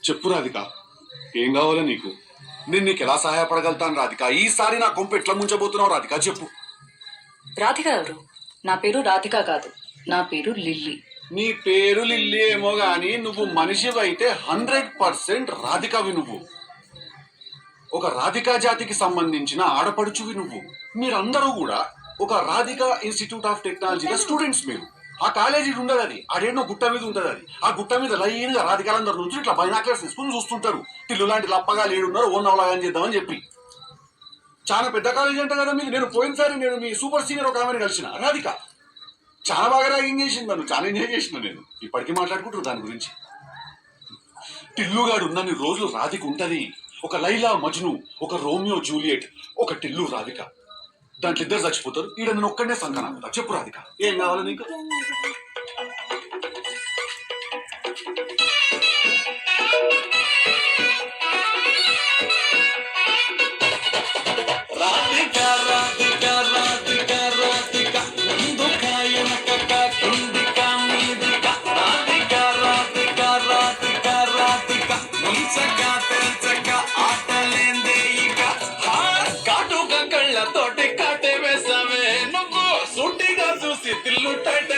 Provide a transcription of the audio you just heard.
చెప్పు రాధిక, ఏం కావాలో నీకు? నేను నీకు ఎలా సహాయపడగలుగుతాను రాధిక? ఈసారి నా కొంపు ఎట్లా ముంచబోతున్నావు రాధిక? చెప్పు. రాధిక ఎవరు? నా పేరు రాధిక కాదు, నా పేరు లిల్లీ. నీ పేరు లిల్లీ ఏమో గాని నువ్వు మనిషివైతే 100% రాధికవి నువ్వు. ఒక రాధికా జాతికి సంబంధించిన ఆడపడుచువి నువ్వు. మీరందరూ కూడా ఒక రాధికా ఇన్స్టిట్యూట్ ఆఫ్ టెక్నాలజీలో స్టూడెంట్స్. మీరు ఆ కాలేజీ ఉండదు, అది ఆడేనో గుట్ట మీద ఉంటది. అది ఆ గుట్ట మీద లైన్గా రాధికాలందరూ నుంచి ఇట్లా బైనాక్లర్స్ తీసుకుని చూస్తుంటారు. టిల్లు లాంటి లప్పగా లేడున్నారు, ఓ నవలాగా చేద్దామని చెప్పి. చాలా పెద్ద కాలేజీ అంట కదా మీరు. నేను పోయినసారి నేను మీ సూపర్ సీనియర్ ఒక ఆమెను కలిసిన రాధిక. చాలా బాగా ర్యాగింగ్ చేసింది, నన్ను చాలా ఎంజాయ్ చేసిన. నేను ఇప్పటికీ మాట్లాడుకుంటారు దాని గురించి. టిల్లుగాడు ఉన్నన్ని రోజులు రాధిక ఉంటది. ఒక లైలా మజ్ను, ఒక రోమియో జూలియట్, ఒక టిల్లు రాధిక. దాంట్లో ఇద్దరు చచ్చిపోతారు. ఈడ నేను ఒక్కడనే సంకనాకుతా. చెప్పు రాధిక, ఏం కావాలి నీకు? తోటి కాటే వేసావే నువ్వు సూటిగా చూసి తిల్లు టైట్